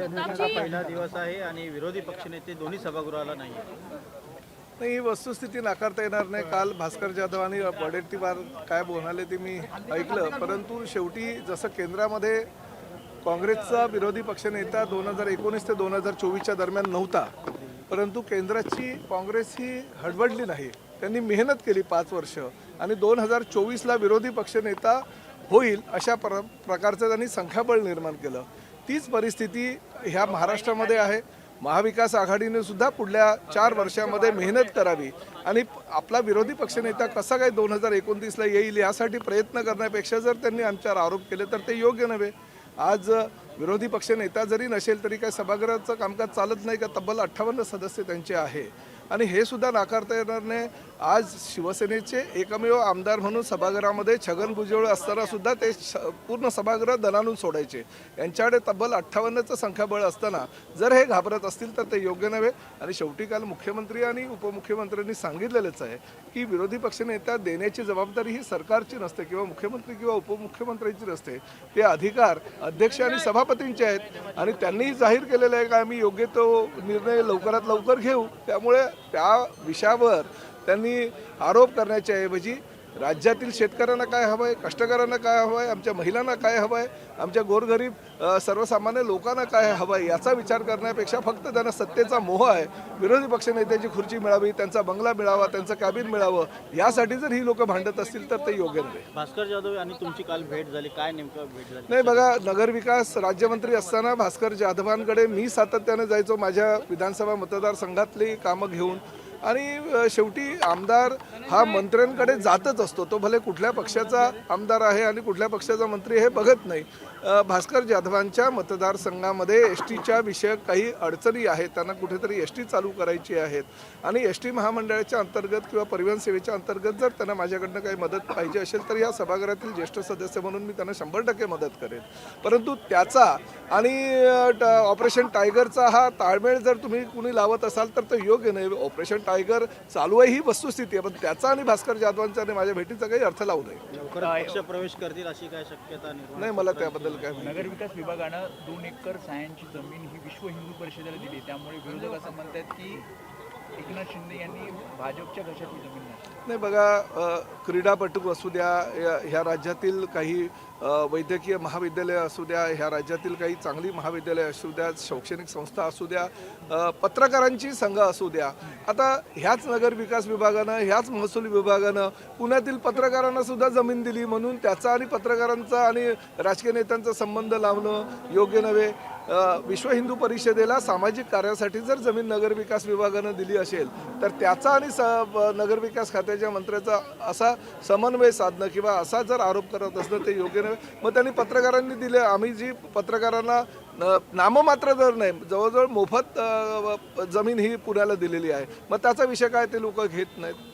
अधिवेशनाचा पहिला दिवस आहे आणि विरोधी पक्षनेते दोन्ही सभागृहाला नाही आहेत. नाही, ही वस्तुस्थिती नाकारता येणार नाही. काल भास्कर जाधव आणि वडेट्टीवार काय बोलले ते मी ऐकलं, परंतु शेवटी जसं केंद्रामध्ये काँग्रेसचा विरोधी पक्षनेता 2019 ते 2024च्या दरम्यान नव्हता, परंतु केंद्राची काँग्रेस ही हडवडली नाही. त्यांनी मेहनत केली 5 वर्ष आणि 2024ला विरोधी पक्षनेता होईल अशा प्रकारचं त्यांनी संख्याबळ निर्माण केलं. तीच परिस्थिती ह्या महाराष्ट्रामध्ये आहे. महाविकास आघाडीने सुद्धा पुढल्या 4 वर्षामध्ये मेहनत करावी आणि आपला विरोधी पक्षनेता कसा काय 2029ला येईल यासाठी प्रयत्न करण्यापेक्षा जर त्यांनी आमच्यावर आरोप केले तर ते योग्य नव्हे. आज विरोधी पक्षनेता जरी नसेल तरी काय सभागृहाचं कामकाज चालत नाही का? तब्बल 58 सदस्य त्यांचे आहे आणि हे सुद्धा नाकारता येणार नाही. आज शिवसेनेचे एकमेव आमदार म्हणून सभागृहामध्ये छगन भुजबळ असताना सुद्धा ते पूर्ण सभागृह दणानून सोडायचे. यांच्याकडे तब्बल 58चं संख्याबळ असताना जर हे घाबरत असतील तर ते योग्य नव्हे. आणि शेवटी काल मुख्यमंत्री आणि उपमुख्यमंत्र्यांनी सांगितलेलंच आहे की विरोधी पक्षनेता देण्याची जबाबदारी ही सरकारची नसते किंवा मुख्यमंत्री किंवा उपमुख्यमंत्र्यांची नसते. ते अधिकार अध्यक्ष आणि सभापतींचे आहेत आणि त्यांनी जाहीर केलेलं आहे की आम्ही योग्य तो निर्णय लवकरात लवकर घेऊ. त्यामुळे त्या विषयावर त्यांनी आरोप करण्याच्या ऐवजी राज्यातील शेतकऱ्यांना काय हवं आहे, कष्टकऱ्यांना काय हवं आहे, आमच्या महिलांना काय हवं आहे, आमच्या गोरगरीब सर्वसामान्य लोकांना काय हवं आहे याचा विचार करण्यापेक्षा फक्त त्यांना सत्तेचा मोह आहे. विरोधी पक्षनेत्याची खुर्ची मिळावी, त्यांचा बंगला मिळावा, त्यांचं कॅबिन मिळावं यासाठी जर ही लोक भांडत असतील तर ते योग्य नाही. भास्कर जाधव आणि तुमची काल भेट झाली, काय नेमकं भेट झाली? नाही बघा, नगरविकास राज्यमंत्री असताना भास्कर जाधवांकडे मी सातत्याने जायचो माझ्या विधानसभा मतदारसंघातली कामं घेऊन आणि शेवटी आमदार हा मंत्र्यांकडे जातच असतो. तो भले कुठल्या पक्षाचा आमदार आहे आणि कुठल्या पक्षाचा मंत्री हे बघत नाही. भास्कर जाधवांच्या मतदारसंघामध्ये एस टीच्या विषयक काही अडचणी आहेत. त्यांना कुठेतरी एस टी चालू करायची आहेत आणि एस टी महामंडळाच्या अंतर्गत किंवा परिवहन सेवेच्या अंतर्गत जर त्यांना माझ्याकडनं काही मदत पाहिजे असेल तर या सभागृहातील ज्येष्ठ सदस्य म्हणून मी त्यांना 100% मदत करेन. परंतु त्याचा आणि ऑपरेशन टायगरचा हा ताळमेळ जर तुम्ही कुणी लावत असाल तर ते योग्य नाही. ऑपरेशन टायगर चालू आहे ही वस्तुस्थिती आहे, पण त्याचा आणि भास्कर जाधवांचा आणि माझ्या भेटीचा काही अर्थ लावू नये. लवकर पक्ष प्रवेश करतील अशी काय शक्यता नाही, मला त्याबद्दल काय नगरविकास विभागानं 2 एकर सायांची जमीन ही विश्व हिंदू परिषदेला दिली. त्यामुळे विरोधक असं म्हणतात की एकनाथ शिंदे यांनी भाजपच्या घशात ही जमीन नाही बघा, क्रीडापटू असू द्या, ह्या राज्यातील काही वैद्यकीय महाविद्यालय असू द्या, ह्या राज्यातील काही चांगली महाविद्यालय असू द्या, शैक्षणिक संस्था असू द्या, पत्रकारांची संघ असू द्या, आता ह्याच नगर विकास विभागानं ह्याच महसूल विभागानं पुण्यातील पत्रकारांना सुद्धा जमीन दिली. म्हणून त्याचा आणि पत्रकारांचा आणि राजकीय नेत्यांचा संबंध लावणं योग्य नव्हे. विश्व हिंदू परिषदेला सामाजिक कार्यासाठी जर जमीन नगरविकास विभागानं दिली असेल तर त्याचा आणि नगरविकास खात्याच्या मंत्र्याचा असा समन्वय साधणं किंवा असा जर आरोप करत असणं ते योग्य नव्हे. मग त्यांनी पत्रकारांनी दिले, आम्ही जी पत्रकारांना नाममात्र दर नाही, जवळजवळ मोफत जमीन ही पुण्याला दिलेली आहे. मग त्याचा विषय काय ते लोक घेत नाहीत.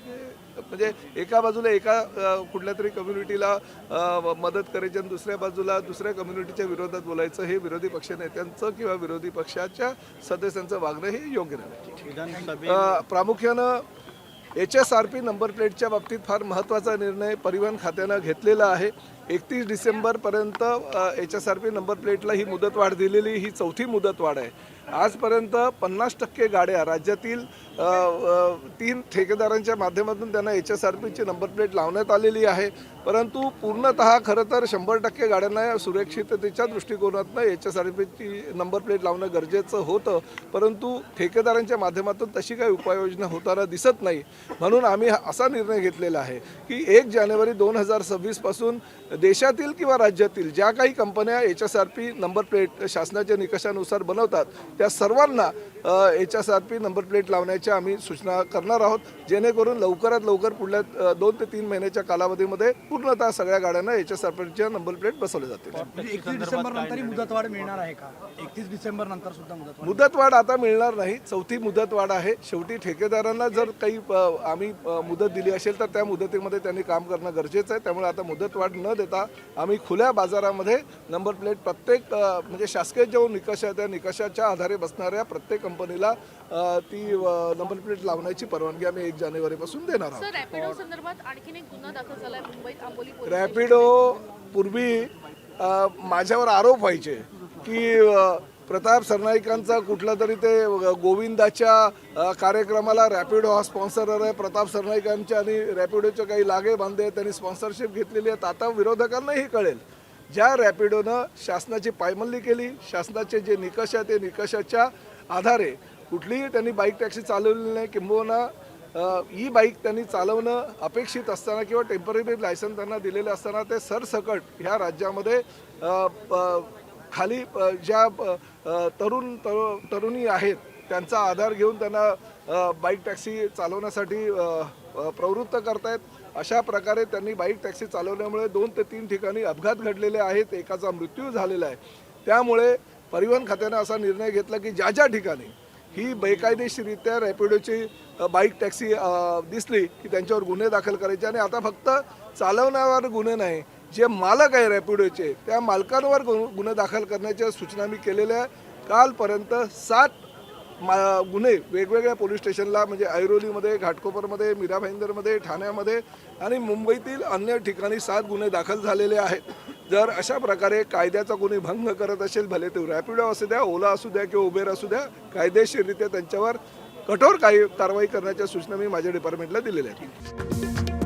म्हणजे एका बाजूला एका कुठल्या तरी कम्युनिटीला मदत करायची आणि दुसऱ्या बाजूला दुसऱ्या कम्युनिटीच्या विरोधात बोलायचं हे विरोधी पक्षनेत्यांचं किंवा विरोधी पक्षाच्या सदस्यांचं वागणं हे योग्य नाही. प्रामुख्यानं HSRP नंबर प्लेटच्या बाबतीत फार महत्त्वाचा निर्णय परिवहन खात्यानं घेतलेला आहे. 31 डिसेंबरपर्यंत HSRP नंबर प्लेटला ही मुदतवाढ दिलेली, ही 4थी मुदतवाढ आहे. आजपर्यंत 50% गाड्या राज्यातील 3 ठेकेदारांच्या माध्यमातून त्यांना HSRPची नंबर प्लेट लावण्यात आलेली आहे. परंतु पूर्णतः खरं तर 100% गाड्यांना सुरक्षिततेच्या दृष्टिकोनातून HSRPची नंबर प्लेट लावणं गरजेचं होतं, परंतु ठेकेदारांच्या माध्यमातून तशी काही उपाययोजना होताना दिसत नाही. म्हणून आम्ही असा निर्णय घेतलेला आहे की 1 जानेवारी 2026 पासून देशातील किंवा राज्यातील ज्या काही कंपन्या HSRP नंबर प्लेट शासनाच्या निकषानुसार बनवतात त्या सर्वांना HSRP नंबर प्लेट लावण्याच्या आम्ही सूचना करणार आहोत, जेणेकरून लवकरात लवकर पुढल्या 2 ते 3 महिन्याच्या कालावधीमध्ये पूर्णतः सगळ्या गाड्यांना HSRPच्या नंबर प्लेट बसवले जातील. 31 डिसेंबर नंतर मुदतवाढ मिळणार आहे का? 31 डिसेंबर नंतर सुद्धा मुदतवाढ आता मिळणार नाही, 4थी मुदतवाढ आहे. शेवटी ठेकेदारांना जर काही आम्ही मुदत दिली असेल तर त्या मुदतीमध्ये त्यांनी काम करणं गरजेचं आहे. त्यामुळे आता मुदतवाढ न देता आम्ही खुल्या बाजारामध्ये नंबर प्लेट प्रत्येक म्हणजे शासकीय जो निकष आहे त्या निकषाच्या आधारे बसणाऱ्या प्रत्येक कंपनीला ती नंबर प्लेट लावण्याची परवानगी आम्ही 1 जानेवारीपासून देणार आहोत. रॅपिडो संदर्भात आणखीन एक गुन्हा दाखल झालाय मुंबईत आंबोली पोलीस रॅपिडो पूर्वी माझ्यावर आरोप व्हायचे की प्रताप सरनाईकांचा कुठला तरी ते गोविंदाच्या कार्यक्रमाला रॅपिडो हा स्पॉन्सर आहे. प्रताप सरनाईकांच्या आणि रॅपिडोचे काही लागे बांधे त्यांनी स्पॉन्सरशिप घेतलेली आहेत. आता विरोधकांनाही कळेल, ज्या रॅपिडोनं शासनाची पायमल्ली केली, शासनाचे जे निकष आहे ते निकषाच्या आधारे कुठलीही त्यांनी बाईक टॅक्सी चालवलेली नाही, किंबहुना ई बाईक त्यांनी चालवणं अपेक्षित असताना किंवा टेम्पररी लायसन त्यांना दिलेलं असताना ते सरसकट ह्या राज्यामध्ये खाली ज्या तरुणी आहेत त्यांचा आधार घेऊन त्यांना बाईक टॅक्सी चालवण्यासाठी प्रवृत्त करतायत. अशा प्रकारे त्यांनी बाईक टॅक्सी चालवल्यामुळे 2 ते 3 ठिकाणी अपघात घडलेले आहेत, एकाचा मृत्यू झालेला आहे. त्यामुळे परिवहन खात्यानं असा निर्णय घेतला की ज्या ज्या ठिकाणी ही बेकायदेशीररित्या रॅपिडोची बाईक टॅक्सी दिसली की त्यांच्यावर गुन्हे दाखल करायचे. आणि आता फक्त चालवण्यावर गुन्हे नाही, जे मालक आहे रॅपिडोचे त्या मालकांवर गुन्हे दाखल करण्याच्या सूचना मी केलेल्या आहे. कालपर्यंत 7 गुन्हे वेगवेगळ्या पोलीस स्टेशनला म्हणजे ऐरोलीमध्ये, घाटकोपरमध्ये, मीरा भाईंदरमध्ये, ठाण्यामध्ये आणि मुंबईतील अन्य ठिकाणी 7 गुन्हे दाखल झालेले आहेत. जर अशा प्रकारे कायद्याचा कोणी भंग करत असेल, भले ते रॅपिडो असू द्या, ओला असू द्या किंवा उबेर असू द्या, कायदेशीररित्या त्यांच्यावर कठोर कारवाई करण्याच्या सूचना मी माझ्या डिपार्टमेंटला दिलेल्या आहेत.